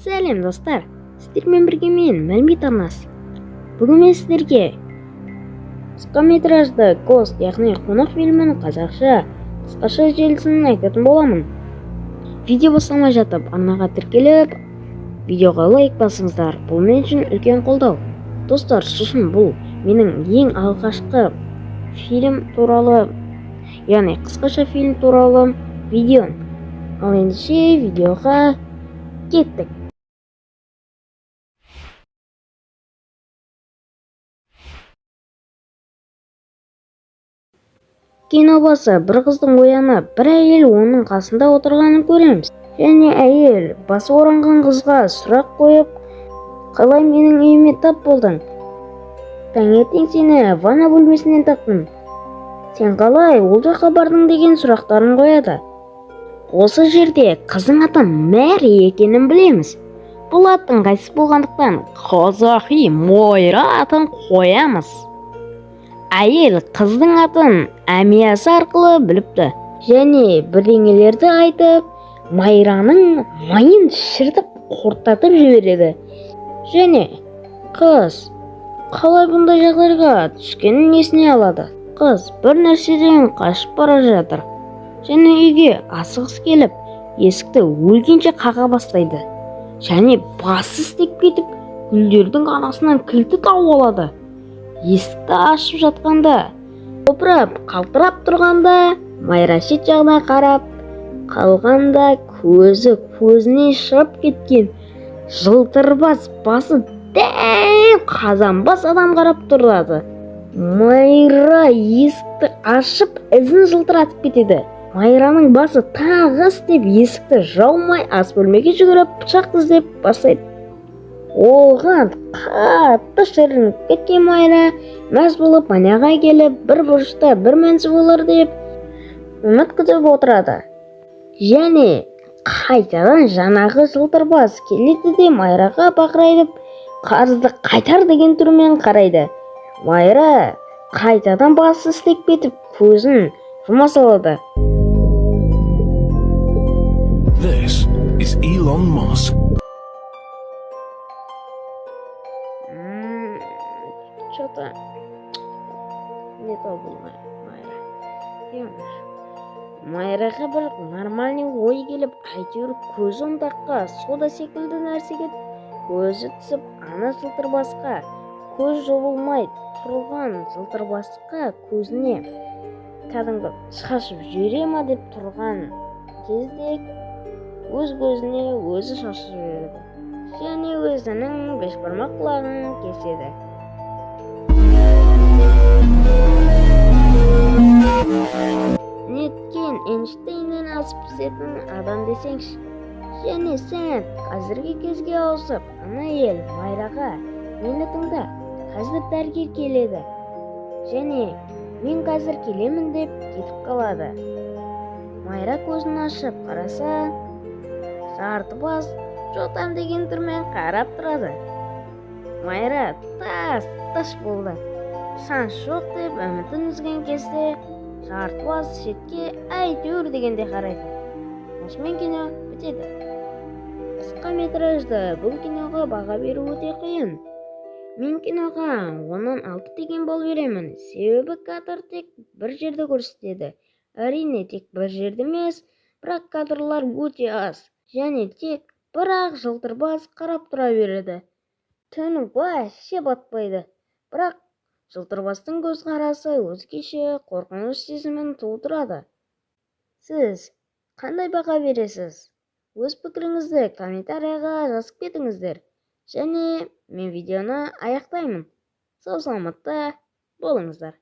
Сәлем достар, сіздермен бірге мен мәлімет арнасы. Бүгін мен сіздерге қысқаметражды Ghost, яғни қонақ фильмінің қазақша қысқаша желісін айтатын боламын. Видео бастамай жатып, арнаға тіркеліп, видеоға лайк басыңыздар. Бұл мен үшін үлкен қолдау. Достар, сосын бұл менің ең алғашқы фильм туралы, яғни қысқаша фильм туралы видео. Ал ендеше видеоға кеттік. Кино басы бір қыздың оянып, бір әйел оның қасында отырғанын көреміз. Және әйел басы оранған қызға сұрақ қойып, қалай менің үйіме тап болдың? Таңертең сені ванна бөлмесінен таптым. Сен қалай ол жаққа бардың деген сұрақтарын қояды. Осы жерде қыздың аты Мэри екенін білеміз. Бұл аттың қайсысы болғандықтан қазақи Мойра атын қоямыз. Әйел қыздың атын әмиясы арқылы біліпті. Және бірдеңелерді айтып, Майраның майын шіртіп қорқытып жібереді. Және қыз қалай бұндай жағдайға түскенін есіне алады. Қыз бір нәрседен қашып бара жатыр. Және үйге асығыс келіп, есікті өлгенше қаға бастайды. Және басы істеп кетіп, гүлдердің арасынан кілтті тауып алады. Есікті ашып жатқанда, опырып, қалтырап тұрғанда, Майра шет жағына қарап қалғанда көзіне шығып кеткен жылтырбас басы дәл қазанбас адам қарап тұрады. Майра есікті ашып, ізін жылтыратып кетеді. Майраның басы тағы істеп, есікті жаумай ас бөлмеге жүгіріп, пышақты іздеп бастайды. Оған қатты шірініп кеткен Майра мәз болып маняға келіп, бір бұрышта бір мәнсіз болар деп үміт күтіп отырады. Және қайтадан жанағы жылтырбас келеді де Майраға бақырайып, қарызды қайтар деген түрмен қарайды. Майра қайтадан басы істеп кетіп, көзін жұма салады. This is Elon Musk. Что-то не то был Майра. Майраға бір нормальный ой келіп, әйтеуір көзі ұндаққа сода секілді нәрсеге көзі түсіп, ана жылтырбасқа көз жобылмай тұрған жылтырбасқа көзіне кәдімгі шашып жібере ма деп тұрған кезде өз көзіне өзі шашып жібереді. Және өзінің бешбармақ құлағын кеседі. Неткен Эйнштейннен асып түсетін адам десеңші. Және сен қазіргі кезге ауысып, ана ел Майраға, мені тыңда, қазір дәрігер келеді. Және мен қазір келемін деп кетіп қалады. Майра көзін ашып қараса, жартыбас жотам деген түрмен қарап тұрады. Майра тас болды. Шанс жоқ деп үмітін үзген кезде, жартыбас шетке әйтеуір дегенде қарайды. Осымен кино бітеді. Қысқа метражды бұл киноға баға беру өте қиын. Мен киноға 10-нан 6 деген балл беремін. Себебі кадр тек бір жерді көрсетеді. Әрине тек бір жерде емес, бірақ кадрлар өте аз. Және тек бір-ақ жылтырбас қарап тұра береді. Түні вообще батпайды. Бірақ жылтырбастың көзқарасы өзгеше қорқыныш сезімін тудырады. Сіз қандай баға бересіз? Өз пікіріңізді комментарияға жазып кетіңіздер. Және мен видеоны аяқтаймын. Сау саламатта болыңыздар.